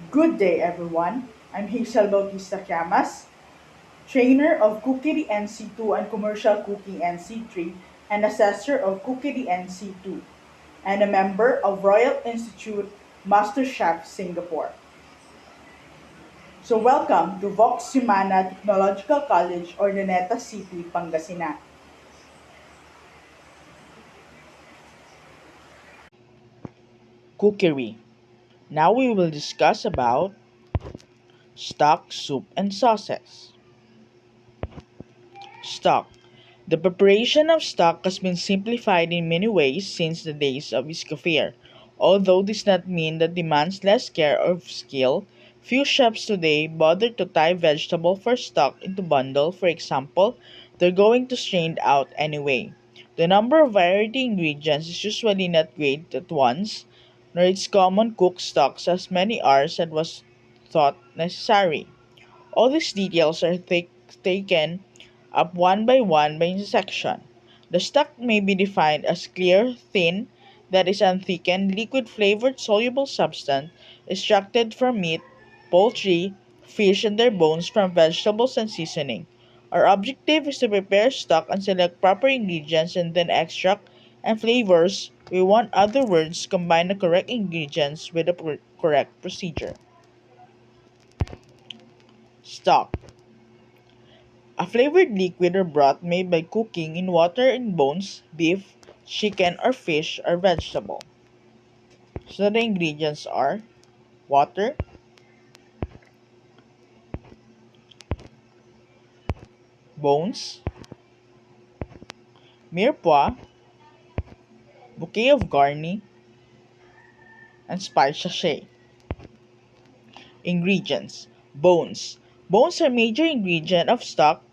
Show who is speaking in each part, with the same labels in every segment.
Speaker 1: Good day, everyone. I'm Hazel Bautista Llamas, trainer of Cookery NC2 and Commercial Cooking NC3, and assessor of Cookery NC2, and a member of Royal Institute Master Chef Singapore. So welcome to Vox Humana Technological College, Ordoneta City, Pangasinan.
Speaker 2: Cookery. Now we will discuss about stock, soup, and sauces. Stock. The preparation of stock has been simplified in many ways since the days of Escoffier. Although this does not mean that demands less care or skill, few chefs today bother to tie vegetable for stock into bundle. For example, they're going to strain out anyway. The number of variety ingredients is usually not great at once, nor its common cooked stocks as many hours as was thought necessary. All these details are taken up one by one by section. The stock may be defined as clear, thin, that is unthickened, liquid flavored soluble substance extracted from meat, poultry, fish, and their bones from vegetables and seasoning. Our objective is to prepare stock and select proper ingredients and then extract and flavors. We want other words combine the correct ingredients with the correct procedure. Stock. A flavored liquid or broth made by cooking in water in bones, beef, chicken, or fish or vegetable. So the ingredients are water, bones, mirepoix, bouquet of garni, and spice sachet. Ingredients. Bones. Bones are major ingredient of stock.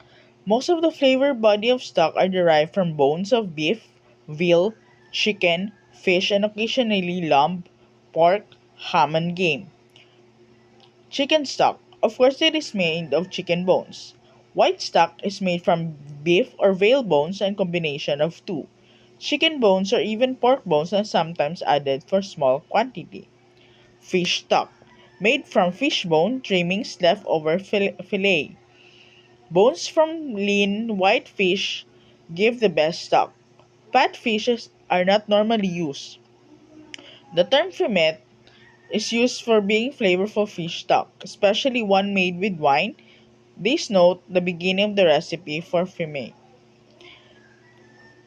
Speaker 2: Most of the flavor body of stock are derived from bones of beef, veal, chicken, fish, and occasionally lamb, pork, ham, and game. Chicken stock. Of course, it is made of chicken bones. White stock is made from beef or whale bones and combination of two. Chicken bones or even pork bones are sometimes added for small quantity. Fish stock. Made from fish bone trimmings left over fillet. Bones from lean white fish give the best stock. Fat fishes are not normally used. The term fumet is used for being flavorful fish stock, especially one made with wine. Please note the beginning of the recipe for fumet.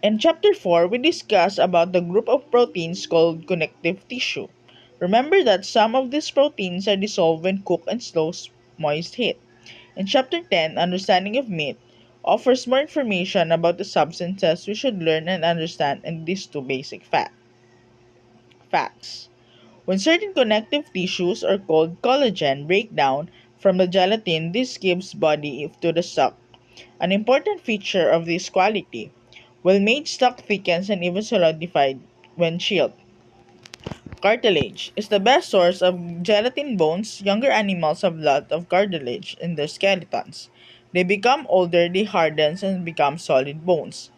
Speaker 2: In chapter 4, we discuss about the group of proteins called connective tissue. Remember that some of these proteins are dissolved when cooked in slow moist heat. In chapter 10, Understanding of Meat, offers more information about the substances we should learn and understand in these two basic facts. When certain connective tissues are called collagen break down from the gelatin, this gives body to the stock. An important feature of this quality. Well-made stock thickens and even solidified when chilled. Cartilage is the best source of gelatin bones. Younger animals have lot of cartilage in their skeletons. They become older, they harden and become solid bones,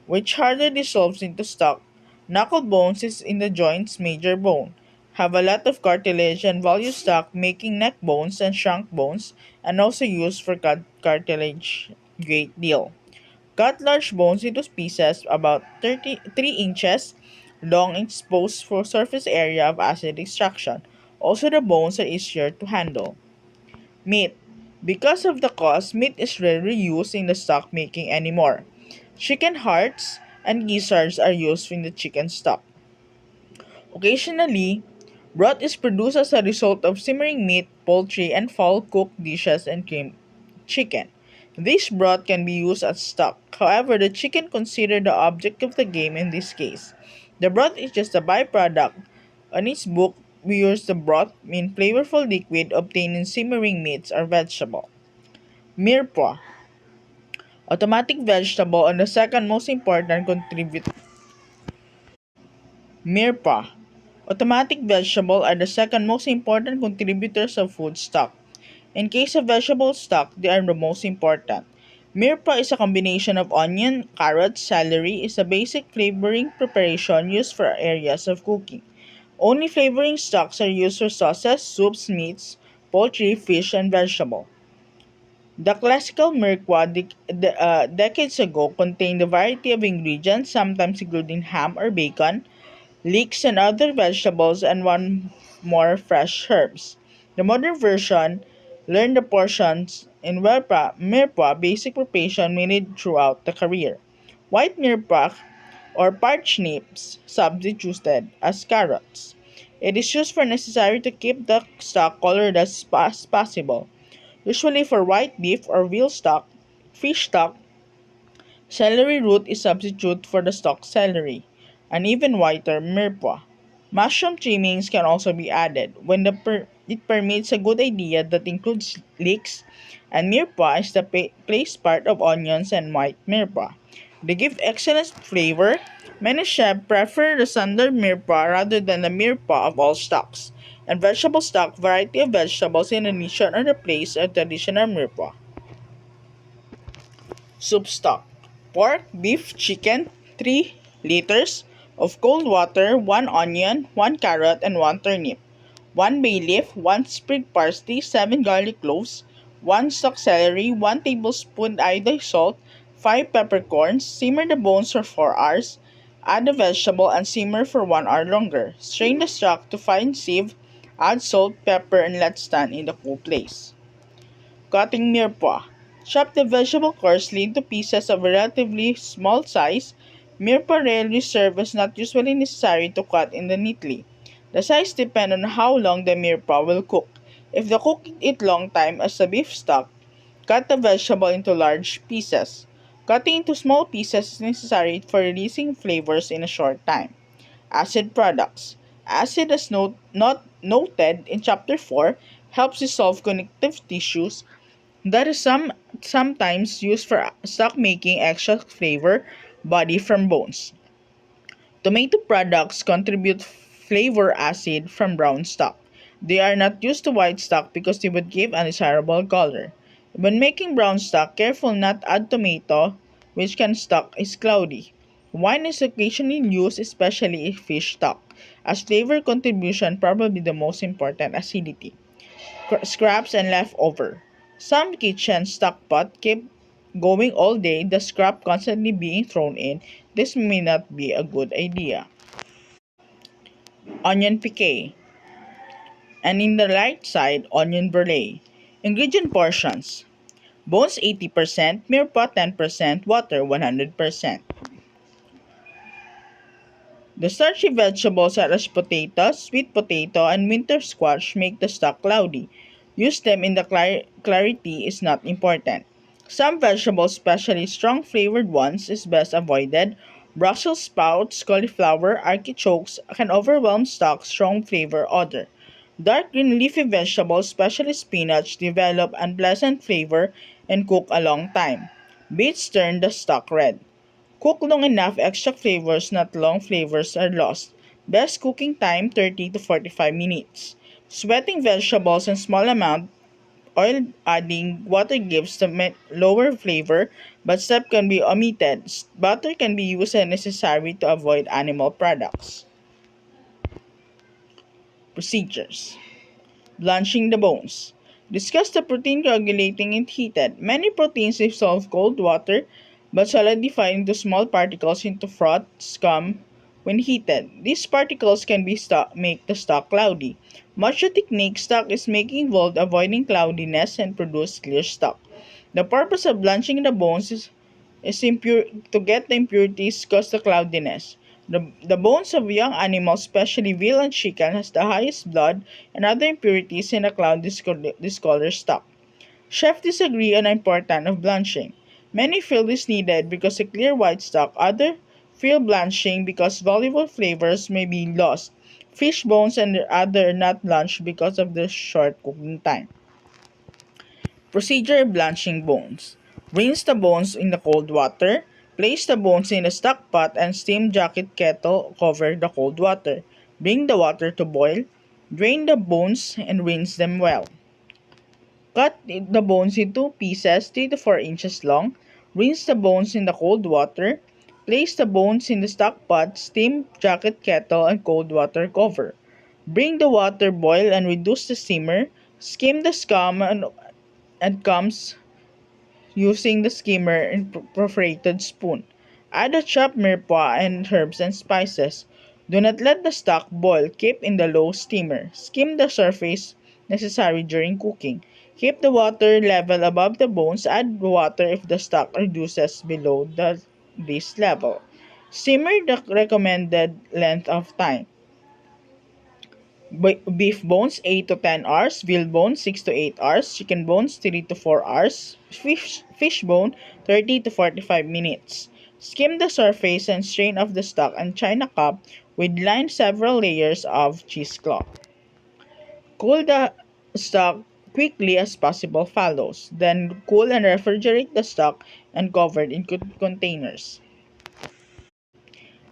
Speaker 2: which harder dissolves into stock. Knuckle bones is in the joint's major bone. Have a lot of cartilage and value stock, making neck bones and trunk bones, and also used for cartilage great deal. Cut large bones into pieces about 33 inches long exposed for surface area of acid extraction. Also, the bones are easier to handle. Meat. Because of the cost, meat is rarely used in the stock making anymore. Chicken hearts and gizzards are used in the chicken stock. Occasionally, broth is produced as a result of simmering meat, poultry, and fowl cooked dishes and cream chicken. This broth can be used as stock. However, the chicken considered the object of the game in this case. The broth is just a byproduct. On its book, we use the broth in flavorful liquid obtained in simmering meats or vegetable. Mirepoix, automatic vegetable and the second most important contributor. Mirepoix, automatic vegetable are the second most important contributors of food stock. In case of vegetable stock, they are the most important. Mirepoix is a combination of onion, carrot, celery is a basic flavoring preparation used for areas of cooking. Only flavoring stocks are used for sauces, soups, meats, poultry, fish, and vegetable. The classical Merkwa decades ago contained a variety of ingredients, sometimes including ham or bacon, leeks and other vegetables, and one more fresh herbs. The modern version learned the portions in Mirpa basic preparation made throughout the career. White Mirpa or parsnips substituted as carrots. It is used for necessary to keep the stock colored as possible. Usually for white beef or veal stock, fish stock, celery root is substitute for the stalk celery, and even whiter mirepoix. Mushroom trimmings can also be added when it permits a good idea that includes leeks, and mirepoix is the placed part of onions and white mirepoix. They give excellent flavor. Many chefs prefer the standard mirepoix rather than the mirepoix of all stocks, and vegetable stock variety of vegetables in addition are replaced a traditional mirepoix. Soup stock. Pork, beef, chicken, 3 liters of cold water, 1 onion, 1 carrot, and 1 turnip, 1 bay leaf, 1 sprig parsley, 7 garlic cloves, 1 stalk celery, 1 tablespoon iodized salt, 5 peppercorns. Simmer the bones for 4 hours. Add the vegetable and simmer for 1 hour longer. Strain the stock to fine sieve. Add salt, pepper, and let stand in the cool place. Cutting mirepoix. Chop the vegetable coarsely into pieces of a relatively small size. Mirepoix rarely served as not usually necessary to cut in the neatly. The size depends on how long the mirepoix will cook. If the cooking it long time as a beef stock, cut the vegetable into large pieces. Cutting into small pieces is necessary for releasing flavors in a short time. Acid products. Acid, as not noted in Chapter 4, helps dissolve connective tissues that is sometimes used for stock making extra flavor body from bones. Tomato products contribute flavor acid from brown stock. They are not used to white stock because they would give undesirable color. When making brown stock, careful not add tomato, which can stock is cloudy. Wine is occasionally used, especially if fish stock, as flavor contribution probably the most important acidity. Scraps and leftover. Some kitchen stock pot keep going all day, the scrap constantly being thrown in. This may not be a good idea. Onion piqué. And in the right side, onion brulee. Ingredient portions. Bones 80%, mirepoix 10%, water 100%. The starchy vegetables such as potatoes, sweet potato, and winter squash make the stock cloudy. Use them in the clarity is not important. Some vegetables, especially strong flavored ones, is best avoided. Brussels sprouts, cauliflower, artichokes can overwhelm stock's strong flavor odor. Dark green leafy vegetables, especially spinach, develop unpleasant flavor and cook a long time. Beets turn the stock red. Cook long enough, extra flavors, not long flavors, are lost. Best cooking time 30 to 45 minutes. Sweating vegetables in small amount, oil adding water gives the lower flavor, but step can be omitted. Butter can be used and necessary to avoid animal products. Procedures. Blanching the bones. Discuss the protein coagulating and heated. Many proteins dissolve cold water but solidify into small particles into froth, scum when heated. These particles can be make the stock cloudy. Much the technique stock is making involved avoiding cloudiness and produce clear stock. The purpose of blanching the bones is to get the impurities cause the cloudiness. The bones of young animals, especially veal and chicken, has the highest blood and other impurities in a cloud discolor stock. Chefs disagree on the importance of blanching. Many feel this needed because a clear white stock, others feel blanching because valuable flavors may be lost. Fish bones and other not blanched because of the short cooking time. Procedure: blanching bones. Rinse the bones in the cold water. Place the bones in a stock pot and steam jacket kettle cover the cold water. Bring the water to boil. Drain the bones and rinse them well. Cut the bones into pieces 3 to 4 inches long. Rinse the bones in the cold water. Place the bones in the stock pot, steam jacket kettle, and cold water cover. Bring the water boil and reduce the simmer. Skim the scum and comes using the skimmer and perforated spoon. Add the chopped mirepoix and herbs and spices. Do not let the stock boil. Keep in the low steamer. Skim the surface necessary during cooking. Keep the water level above the bones. Add water if the stock reduces below this level. Simmer the recommended length of time. Beef bones 8 to 10 hours, veal bones 6 to 8 hours, chicken bones 3 to 4 hours, fish bone 30 to 45 minutes. Skim the surface and strain off the stock and china cup with line several layers of cheesecloth. Cool the stock quickly as possible follows. Then cool and refrigerate the stock and covered in containers.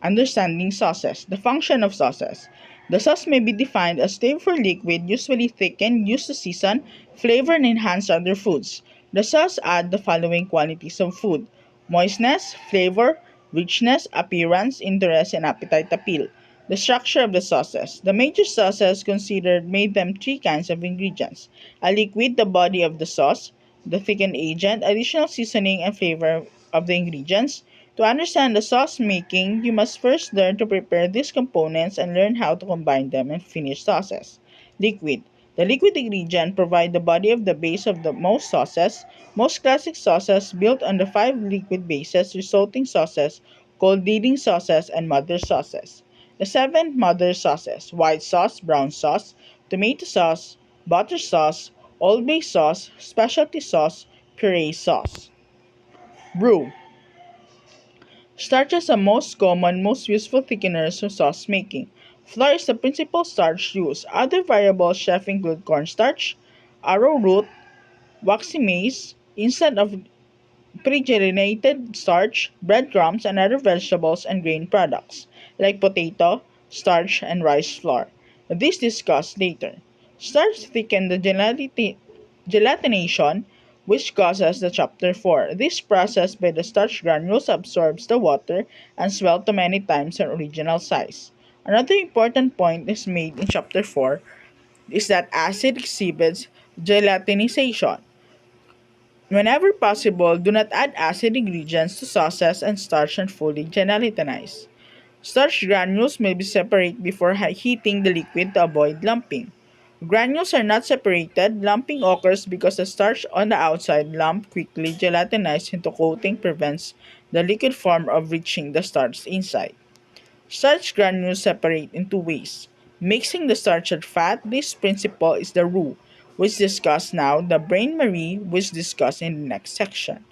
Speaker 2: Understanding sauces. The function of sauces. The sauce may be defined as flavor liquid, usually thickened, used to season, flavor, and enhance other foods. The sauce add the following qualities of food: moistness, flavor, richness, appearance, interest, and appetite appeal. The structure of the sauces. The major sauces considered made them three kinds of ingredients: a liquid, the body of the sauce; the thickened agent, additional seasoning and flavor of the ingredients. To understand the sauce making, you must first learn to prepare these components and learn how to combine them in finished sauces. Liquid. The liquid ingredient provide the body of the base of the most sauces. Most classic sauces built on the five liquid bases, resulting sauces called leading sauces and mother sauces. The seven mother sauces: white sauce, brown sauce, tomato sauce, butter sauce, old bay sauce, specialty sauce, puree sauce. Brew. Starches are most common, most useful thickeners for sauce making. Flour is the principal starch used. Other variable chef include cornstarch, arrowroot, waxy maize, instead of pre-germinated starch, breadcrumbs, and other vegetables and grain products, like potato, starch, and rice flour. This discussed later. Starch thicken the gelatination, which causes the chapter 4. This process by the starch granules absorbs the water and swell to many times their original size. Another important point is made in chapter 4 is that acid exhibits gelatinization. Whenever possible, do not add acid ingredients to sauces and starch and fully gelatinize. Starch granules may be separated before heating the liquid to avoid lumping. Granules are not separated. Lumping occurs because the starch on the outside lump quickly gelatinized into coating prevents the liquid form of reaching the starch inside. Starch granules separate in two ways. Mixing the starch and fat, this principle is the roux, which discussed now, the brain marie, which discussed in the next section.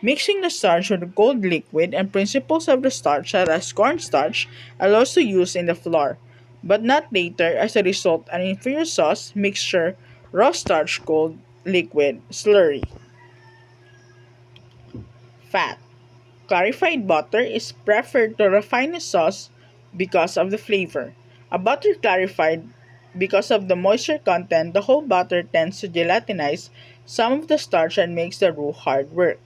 Speaker 2: Mixing the starch with a cold liquid and principles of the starch such as cornstarch are also used in the flour, but not later. As a result, an inferior sauce mixture, raw starch, cold liquid, slurry. Fat. Clarified butter is preferred to refined sauce because of the flavor. A butter clarified because of the moisture content, the whole butter tends to gelatinize some of the starch and makes the roux hard work.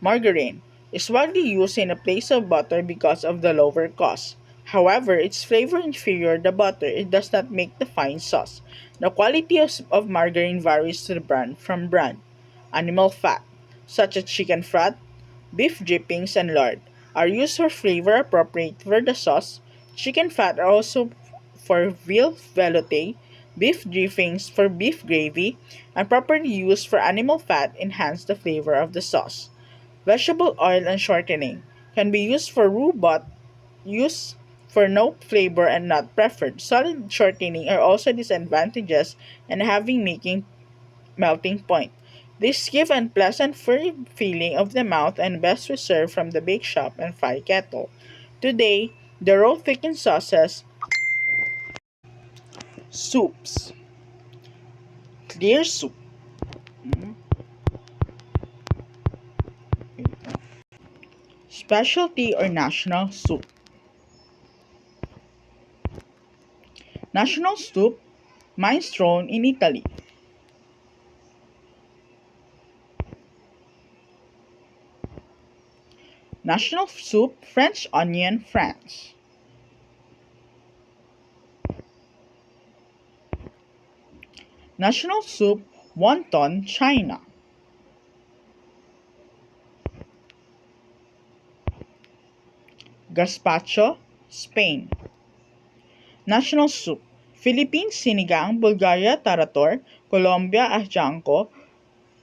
Speaker 2: Margarine is widely used in the place of butter because of the lower cost. However, its flavor inferior the butter, it does not make the fine sauce. The quality of margarine varies to the brand from brand. Animal fat, such as chicken fat, beef drippings, and lard, are used for flavor appropriate for the sauce. Chicken fat are also for veal velouté, beef drippings for beef gravy, and properly used for animal fat enhance the flavor of the sauce. Vegetable oil and shortening can be used for roux but used for no flavor and not preferred. Solid shortening are also disadvantages and having making melting point. This give a pleasant furry feeling of the mouth and best reserved from the bake shop and fry kettle. Today, the raw thickened sauces, soups, clear soup, mm, specialty or national soup. National soup, minestrone in Italy. National soup, French onion, France. National soup, wonton, China. Gazpacho, Spain. National soup, Philippines sinigang, Bulgaria tarator, Colombia ajianco,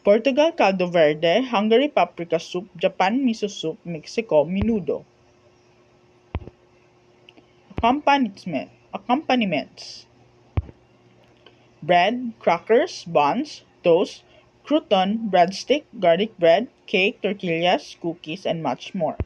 Speaker 2: Portugal caldo verde, Hungary paprika soup, Japan miso soup, Mexico menudo. Accompaniments: bread, crackers, buns, toast, crouton, breadstick, garlic bread, cake, tortillas, cookies, and much more.